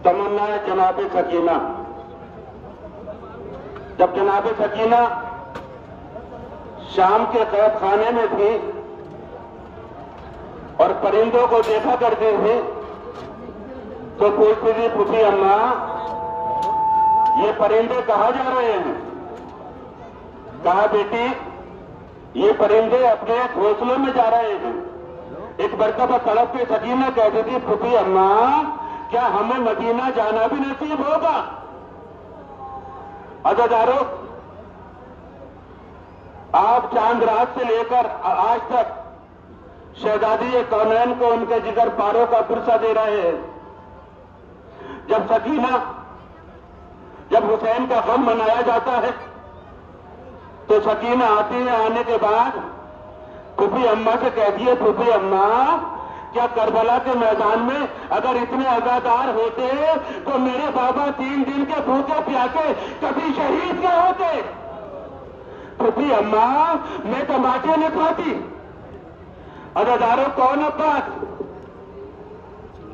تمنا ہے جناب سکینہ. جب جناب سکینہ شام کے قید خانے میں تھی اور پرندوں کو دیکھا کرتی تھی تو پوچھتی تھی پھوپھی اماں یہ پرندے کہاں جا رہے ہیں؟ کہا بیٹی یہ پرندے اپنے گھونسلوں میں جا رہے ہیں. ایک مرتبہ تڑپ کے سکینہ کہتی تھی پھوپھی اماں کیا ہمیں مدینہ جانا بھی نصیب ہوگا؟ عزیزارو، آپ چاند رات سے لے کر آج تک شہزادی کونین کو ان کے جگر پاروں کا پرسہ دے رہے ہیں. جب حسین کا غم منایا جاتا ہے تو سکینہ آتی ہے. آنے کے بعد پھوپھی اماں سے کہتی ہے پھوپھی اماں کیا کربلا کے میدان میں اگر اتنے عزادار ہوتے تو میرے بابا 3 دن کے بھوکے پیاسے کبھی شہید کیا ہوتے؟ پھوپھی اماں میں ٹماٹر نہیں کھاتی. عزاداروں کون عباس؟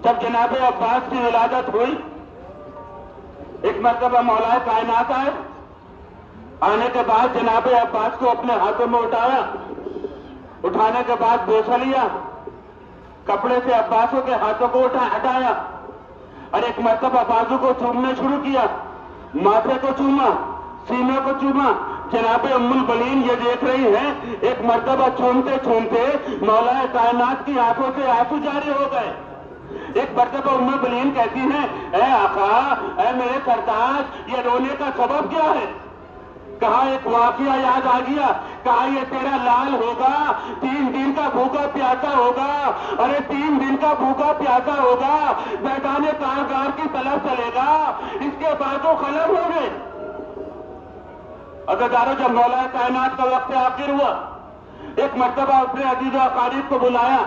جب جناب عباس کی ولادت ہوئی ایک مرتبہ مولا کائنات آئے. آنے کے بعد جناب عباس کو اپنے ہاتھوں میں اٹھایا. اٹھانے کے بعد بوسہ لیا, کپڑے سے عباسوں کے ہاتھوں کو ہٹایا اور ایک مرتبہ بازو کو چومنا شروع کیا, ماتھے کو چوما, سینے کو چوما. جناب ام البنین یہ دیکھ رہی ہیں, ایک مرتبہ چومتے چومتے مولا کائنات کی آنکھوں سے آنسو جاری ہو گئے. ایک مرتبہ ام البنین کہتی ہیں اے آقا, اے میرے سرتاج, یہ رونے کا سبب کیا ہے؟ کہا ایک واقعہ یاد آ گیا. کہا یہ تیرا لال ہوگا, 3 دن کا بھوکا پیاسا ہوگا. ارے 3 دن کا بھوکا پیاسا ہوگا, میدان کارگار کی طرف چلے گا, اس کے بعد وہ ختم ہو گئے. عزیزارو, جب مولا کائنات کا وقت آخر ہوا ایک مرتبہ اپنے عزیز و اقارب کو بلایا,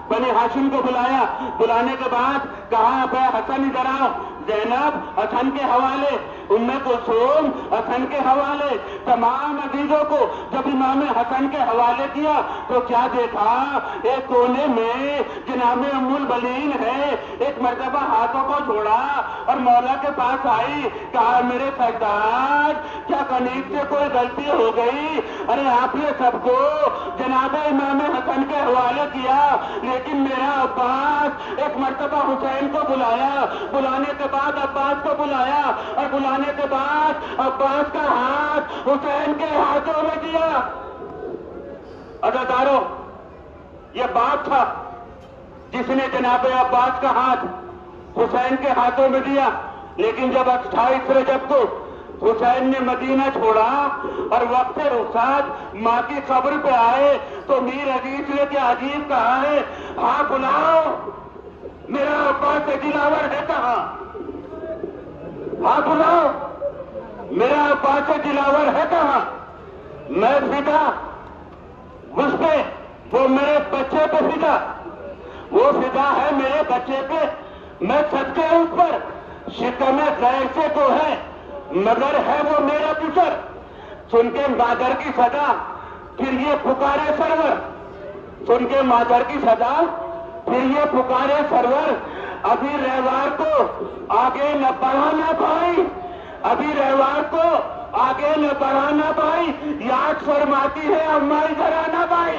بنی ہاشم کو بلایا. بلانے کے بعد کہا اے حسن ادھر آؤ. زینب حسن کے حوالے, ام کلثوم حسن کے حوالے, تمام عزیزوں کو جب امام حسن کے حوالے کیا تو کیا دیکھا, ایک کونے میں جناب ام البنین ہے. ایک مرتبہ ہاتھوں کو چھوڑا اور مولا کے پاس آئی. کہا میرے سردار کیا کنیز سے کوئی غلطی ہو گئی؟ ارے آپ نے سب کو جناب امام حسن کے حوالے کیا, لیکن میرا عباس. ایک مرتبہ حسین کو بلایا, بلانے کے بعد عباس کو بلایا اور بلانے کے بعد عباس کا ہاتھ حسین کے ہاتھوں میں دیا. عزیزارو, یہ باپ تھا جس نے جناب عباس کا ہاتھ حسین کے ہاتھوں میں دیا. لیکن جب 28 رجب کو حسین نے مدینہ چھوڑا اور وقت رخصت ماں کی قبر پہ آئے تو میر عزیز نے کیا عجیب کہا ہے, ہاں بلاؤ میرا عباس دلاور ہے کہاں؟ ہاں بلاؤ میرا عباس دلاور ہے کہاں؟ میں فدا اس پہ, وہ میرے بچے پہ فدا, وہ فدا ہے میرے بچے پہ. میں صدقے اس پر, شکم غیر سے کو ہے مگر ہے وہ میرا پتر. سن کے مادر کی صدا پھر یہ پکارے سرور, سن کے مادر کی صدا پھر یہ پکارے سرور. ابھی رہوار کو آگے نہ بڑھانا بھائی, ابھی رہوار کو آگے نہ بڑھانا بھائی. یاد فرماتی ہے اماں ادھر آنا بھائی,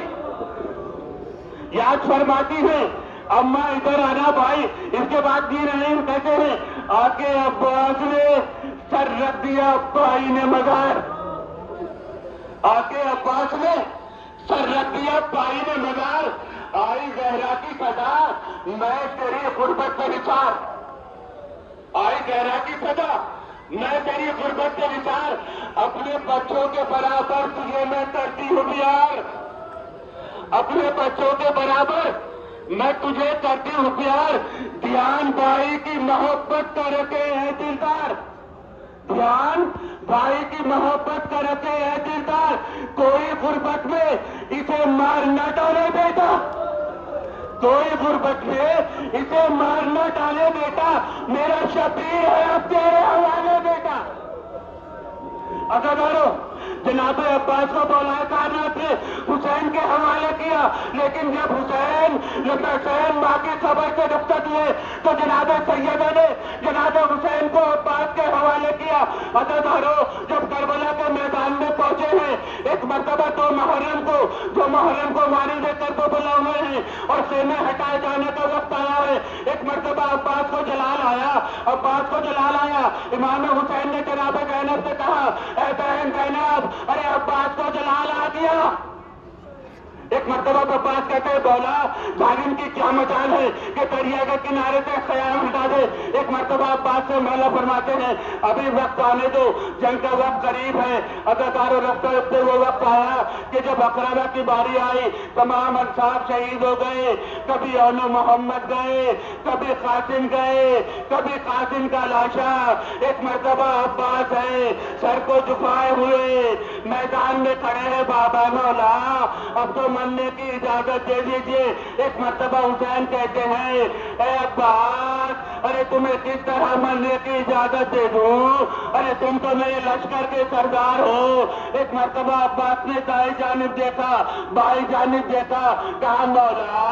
یاد فرماتی ہے اماں ادھر آنا بھائی. اس کے بعد بھی رحیم کہتے ہیں آگے عباس نے سر رکھ دیا بھائی نے مزار, آگے عباس نے سر رکھ دیا بھائی نے مزار. آئی زہرا کی صدا میں تیری غربت پہ نثار, آئی زہرا کی صدا میں تیری غربت پہ نثار. اپنے بچوں کے برابر تجھے میں کرتی ہوں پیار, اپنے بچوں کے برابر میں تجھے کرتی ہوں پیار. دھیان بھائی کی محبت کا رکھے ہے دلدار, دھیان بھائی کی محبت کا رکھے ہے دلدار. کوئی غربت میں اسے مار نہ ڈالے بیٹا, کوئی غربت میں اسے مار نہ ڈالے بیٹا. میرا شبیر ہے اب تیرے حوالے بیٹا. عزیزارو, جناب عباس کو مولا کائنات نے حسین کے حوالے کیا, لیکن جب حسین ماں کی قبر سے رخصت ہوئے تو جناب سیدہ نے جناب अज़ादारों, जब करबला के मैदान में पहुंचे हैं, एक मर्तबा तो मुहर्रम को वारी देकर को बुला हुए हैं और खेमे हटाए जाने का वक्त आया है। एक मर्तबा अब्बास को जलाल आया। इमाम हुसैन ने जनाब ज़ैनब से कहा, ऐ बहन ज़ैनब, अरे अब्बास को जलाल आ गया। एक मर्तबा अब्बास कहते हैं, बौला जालिम की क्या मजाल है कि दरिया के किनारे से ख़याम हटा दे। एक मर्तबा अब्बास से मौला फरमाते हैं, अभी वक्त आने दो, जंग का वक्त करीब है। अज़ादारों, रफ्ते वो वक्त आया कि जब अकरबा की बारी आई, तमाम अंसार शहीद हो गए। कभी औनो मोहम्मद गए, कभी कासिम गए, कभी कासिम का लाशा। एक मर्तबा अब्बास है, सर को झुकाए हुए मैदान में खड़े हैं। बाबा मौला, अब तो मरने की इजाजत दे दीजिए। एक मर्तबा हुसैन कहते हैं, ए अब्बास, अरे तुम्हें किस तरह मरने की इजाजत दे दूं? अरे तुम तो मेरे लश्कर के सरदार हो। एक मर्तबा अब्बास ने दाई जानिब देखा, बाई जानिब देखा, कहा, मौला,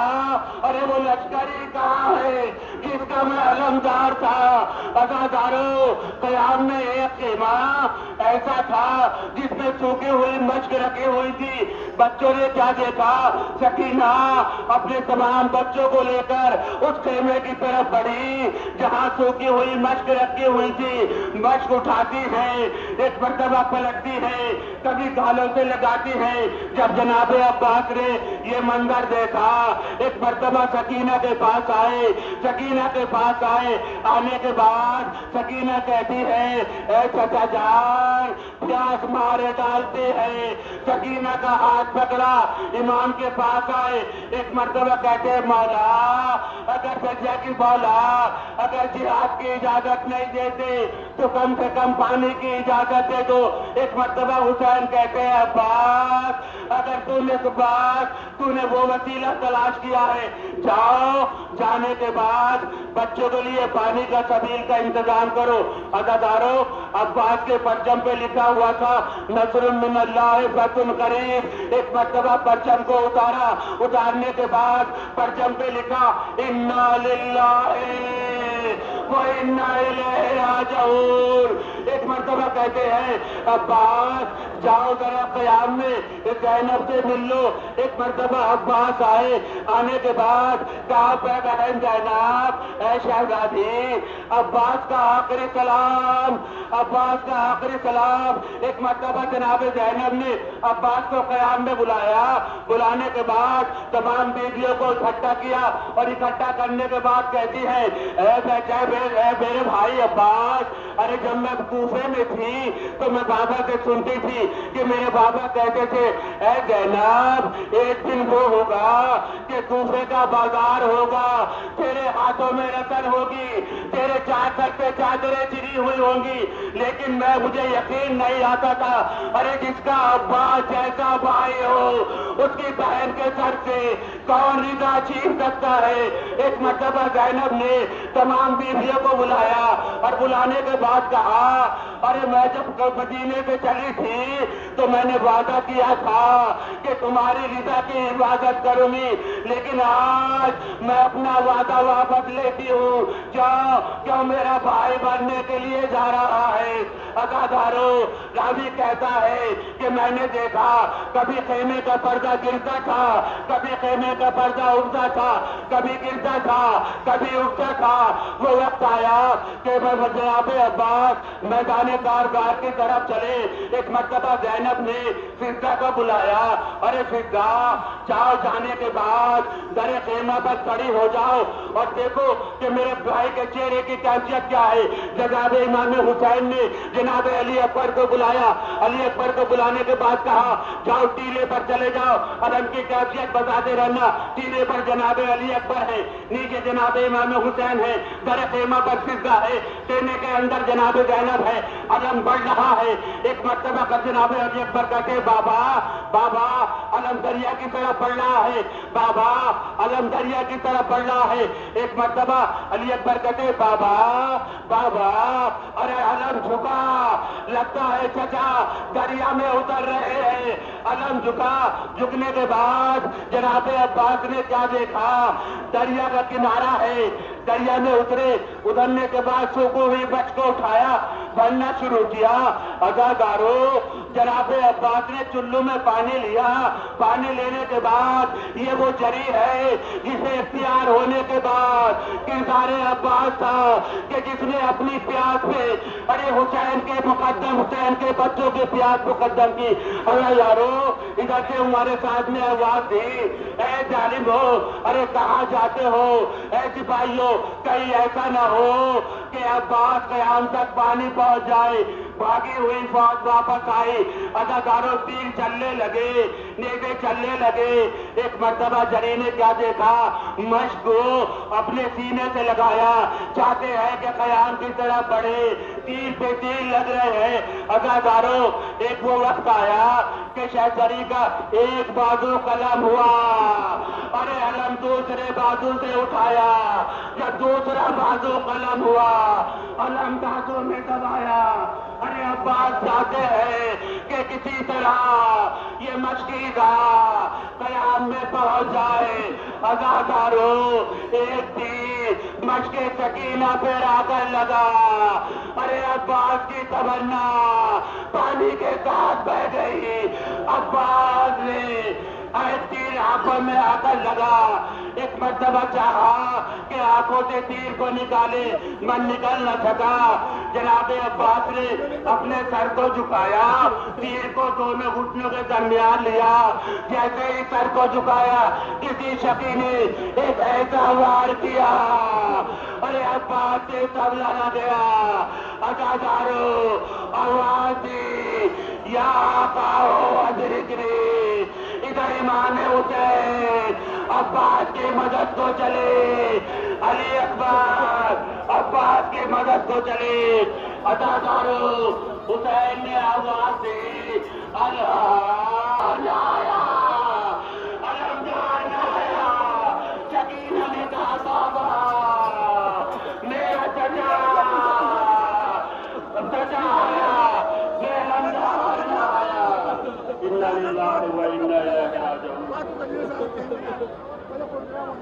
अरे वो लश्करी कहाँ है जिसका मैं अलमदार था? अज़ादारों, क़याम में एक खेमा ऐसा था जिसमें सूखी हुई मश्क रखी हुई थी। बच्चों ने क्या देखा? सकीना अपने तमाम बच्चों को लेकर उस खेमे की तरफ बढ़ी जहां सूखी हुई मश्क रखी हुई थी। मश्क उठाती है, एक मर्तबा पलटती है, कभी गालों से लगाती है। जब जनाब अब्बास ने ये मंजर देखा, एक मर्तबा सकीना के पास आए। आने के बाद सकीना कहती है, ए चाचा जान, प्यास मारे डालते हैं। सकीना का हाथ पकड़ा, इमाम के पास आए। एक मर्तबा कहते हैं, मौला, अगर सजा की मौला, अगर जिहाद की इजाजत नहीं देते तो कम से कम पानी की इजाजत दे दो। एक मर्तबा हुसैन कहते हैं, अब्बास, अगर तूने वो वसीला तलाश किया है, जाओ, जाने के बाद बच्चों के लिए पानी का सबील का इंतजाम करो। अज़ादारों, अब्बास के परचम पे लिखा हुआ था, नसरुम मिनल्लाह फतहुन करीब। एक मर्तबा परचम को उतारने के बाद परचम पे लिखा, इन्ना लिल्लाहि व इन्ना इलैहि राजिऊन। एक मर्तबा कहते हैं, अब्बास, जाओ जरा क़याम में ज़ैनब से मिल लो। एक मर्तबा अब्बास आए। आने के बाद कहा, बहन ज़ैनब, ऐ शहज़ादी, अब्बास का आखिरी सलाम। एक मर्तबा जनाब ज़ैनब ने अब्बास को क़याम में बुलाया। बुलाने के बाद तमाम बीवियों को इकट्ठा किया और इकट्ठा करने के बाद कहती है, मेरे भाई अब्बास, अरे जब मैं कूफे में थी तो मैं बाबा से सुनती थी कि मेरे बाबा कहते थे, ऐ ज़ैनब, एक दिन वो होगा कि कूफे का बाजार होगा, तेरे हाथों में रतन होगी, तेरे चादर पे चादरें चिरी हुई होंगी। लेकिन मुझे यकीन नहीं आता था, अरे जिसका अब्बास जैसा भाई हो उसकी बहन के सर से कौन रिदा छीन सकता है। एक मर्तबा ज़ैनब ने तमाम बीवियों को बुलाया और बुलाने के बाद कहा, अरे मैं जब मदीने से चली थी तो मैंने वादा किया था कि तुम्हारी रिदा की हिफाजत करूंगी, लेकिन आज मैं अपना वादा वापस लेती हूँ। क्यों मेरा भाई बनने के लिए जा रहा है। अज़ादारों, रावी कहता है कि मैंने देखा कभी खेमे का पर्दा गिरता था, कभी खेमे का पर्दा उठता था, कभी गिरता था, कभी उठता था। वो वक्त आया कि मैं जनाब अब्बास मैदान कारगार की तरफ चले। एक मर्तबा ज़ैनब ने फिज़्ज़ा को बुलाया, अरे फिज़्ज़ा, जाओ, जाने के बाद दरे खेमा पर खड़ी हो जाओ और देखो कि मेरे भाई के चेहरे की कैफियत क्या है। जनाब इमाम हुसैन ने जनाब अली अकबर को बुलाया। अली अकबर को बुलाने के बाद कहा, जाओ टीले पर चले जाओ और उनकी कैफियत बताते रहना। टीले पर जनाब अली अकबर है, नीचे जनाब इमाम हुसैन है, दरे खेमा पर फिज़्ज़ा है, टीने के अंदर जनाब ज़ैनब है, अलम बढ़ रहा है। एक मर्तबा कर जनाब अली अकबर कहते, बाबा, अलम दरिया की तरफ बढ़ रहा है, बाबा, अलम दरिया की तरफ बढ़ रहा है। एक मर्तबा अली अकबर कहते, बाबा, अरे अलम झुका, लगता है चचा दरिया में उतर रहे हैं। अलम झुका, झुकने के बाद जनाब अब्बास ने क्या देखा, दरिया का किनारा है, दरिया में उतरे, उतरने के बाद सूखी हुई बच को उठाया, भरना शुरू किया। अजादारों, जनाब अब्बास ने चुल्लू में पानी लिया, पानी लेने के बाद ये वो जरी है जिसे इख्तियार होने के बाद किरदार अब्बास था कि जिसने अपनी प्यास पे अरे हुसैन के मुकद्दम, हुसैन के बच्चों की प्यास मुकद्दम की। अरे यारो, इधर से हमारे साथ में आवाज दी, ए जालिम हो, अरे कहाँ जाते हो, ए सिपाहियों, कहीं ऐसा ना हो कि अब्बास कयाम तक पानी पहुंच जाए। भागी हुई फौज वापस आई, अदाकारों तीर चलने लगे, नेज़े चलने लगे। एक मर्तबा जरी ने क्या देखा, मश्क को अपने सीने से लगाया, चाहते हैं कि कयाम की तरह बढ़े, तीर पे तीर लग रहे हैं। अदाकारों, एक वो वक्त आया कि शहजरी का एक बाजू कलम हुआ, अरे अलम दूसरे बाजू से उठाया, जब दूसरा बाजू कलम हुआ, अलम बाजू में दबाया। अरे अब्बास चाहते हैं कि किसी तरह ये मशकी का कयाम में पहुंच जाए। अजादारों, एक तीर मशके सकीना पे आकर लगा, अरे अब्बास की तमन्ना पानी के साथ बह गई। अब्बास ने तीर आंखों में आकर लगा, एक मर्तबा चाहा कि आंखों से तीर को निकाले, मन निकल न सका। जनाब अब्बास ने अपने सर को झुकाया, तीर को दोनों घुटनों के दरमियान लिया। जैसे ही सर को झुकाया, किसी शकी ने एक ऐसा वार किया, अरे अब्बास से सब लगा गया। अजादारों, आवाज दी, या आकाओ अदरिकनी, इधर इमाम हुसैन अब्बास की मदद को चले, अली अकबर अब्बास की मदद को चले। अदाकारों, हुसैन ने आवाज दी, अल्लाह आया, अलमदार आया। शकीना ने कहा, बाबा मेरा चचा आया, मेरा अलमदार आया। इन्ना लिल्लाहि व इन्ना इलैहि राजिऊन।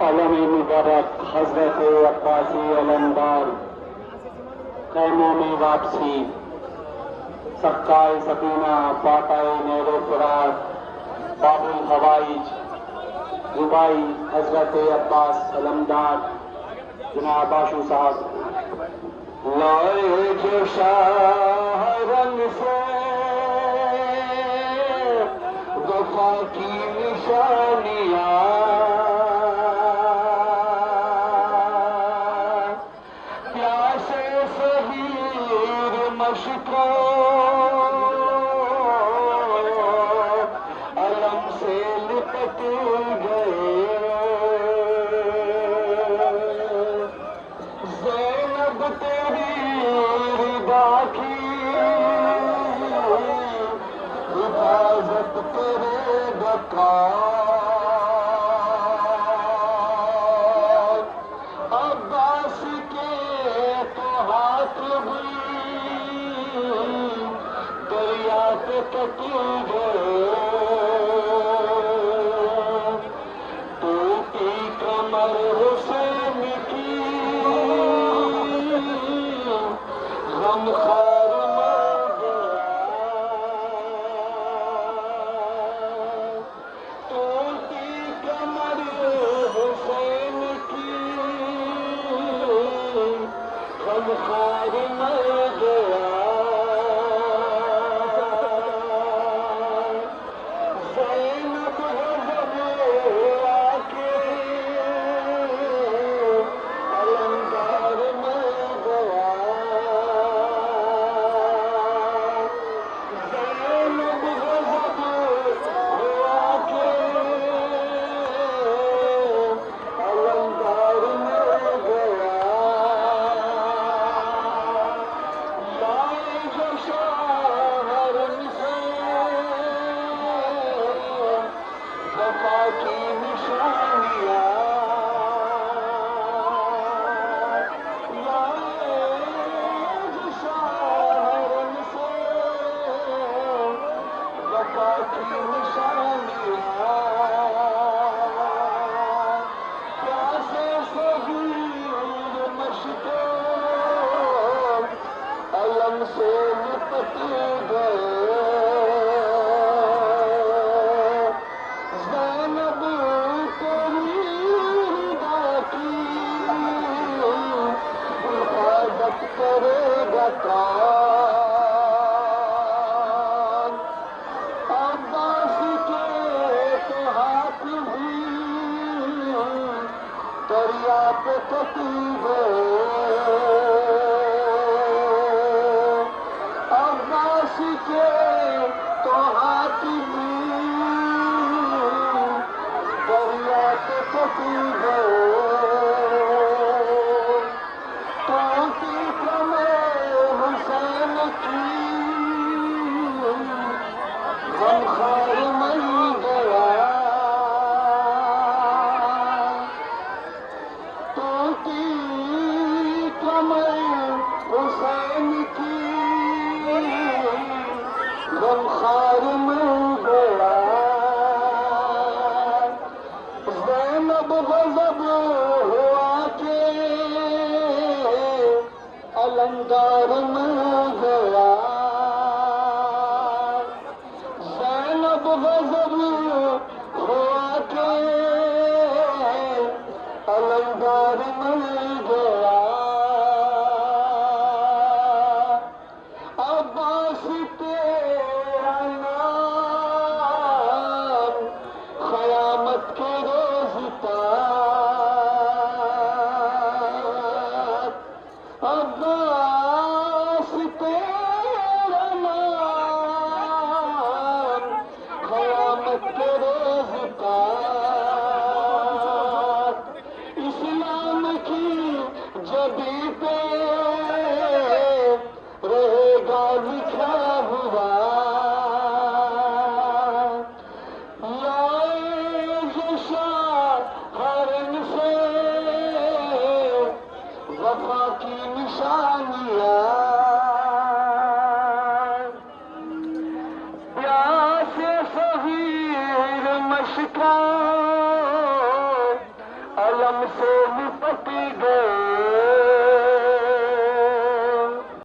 अलम मुबारक हजरत अब्बासी अलमदार, खैमों में वापसी, सक्काए सकीना, फाताए नेरे फिराक, बाबुल हवाइज, जुबाई हजरत अब्बास अलमदार, जनाब आशू साहब। लाए जो शाह रंग से वफा की निशानियां, प्यासे शहीद मशको अलम से लिपट गए। ज़ैनब तेरी रिदा की हिफाजत करे बका, अब्बास के तो हाथ भी दरिया पे कट गए। टूटी कमर हुसैन की गमखार मर गया। टूटी कमर हुसैन की गमखार मर गया। ज़ैनब हज़रे आके अलमदार मर गया। سے لپٹ گئے زینب تیری ہدا کی حفاظت کرے گا کون عباس کے تو ہاتھ بھی دریا پہ کٹی گئے عباس کے تو ہاتھ بھی دریا پہ کٹی گئے ٹوٹی کمر حسین کی غمخوار مر گیا ٹوٹی کمر حسین کی غمخوار مر گیا زینب غضب ہوا کہ علمدار مر گیا زینب غضب ہوا کہ علمدار مر گیا عباس تیرا نام قیامت کے روز تک عباس تیرا نام قیامت کے روز تک اسلام کی جبی پہ رہے گا لکھا ہوا ہرن سے وفا کی نشانیاں پیاس صغیر مشکا علم سے لپٹ گئے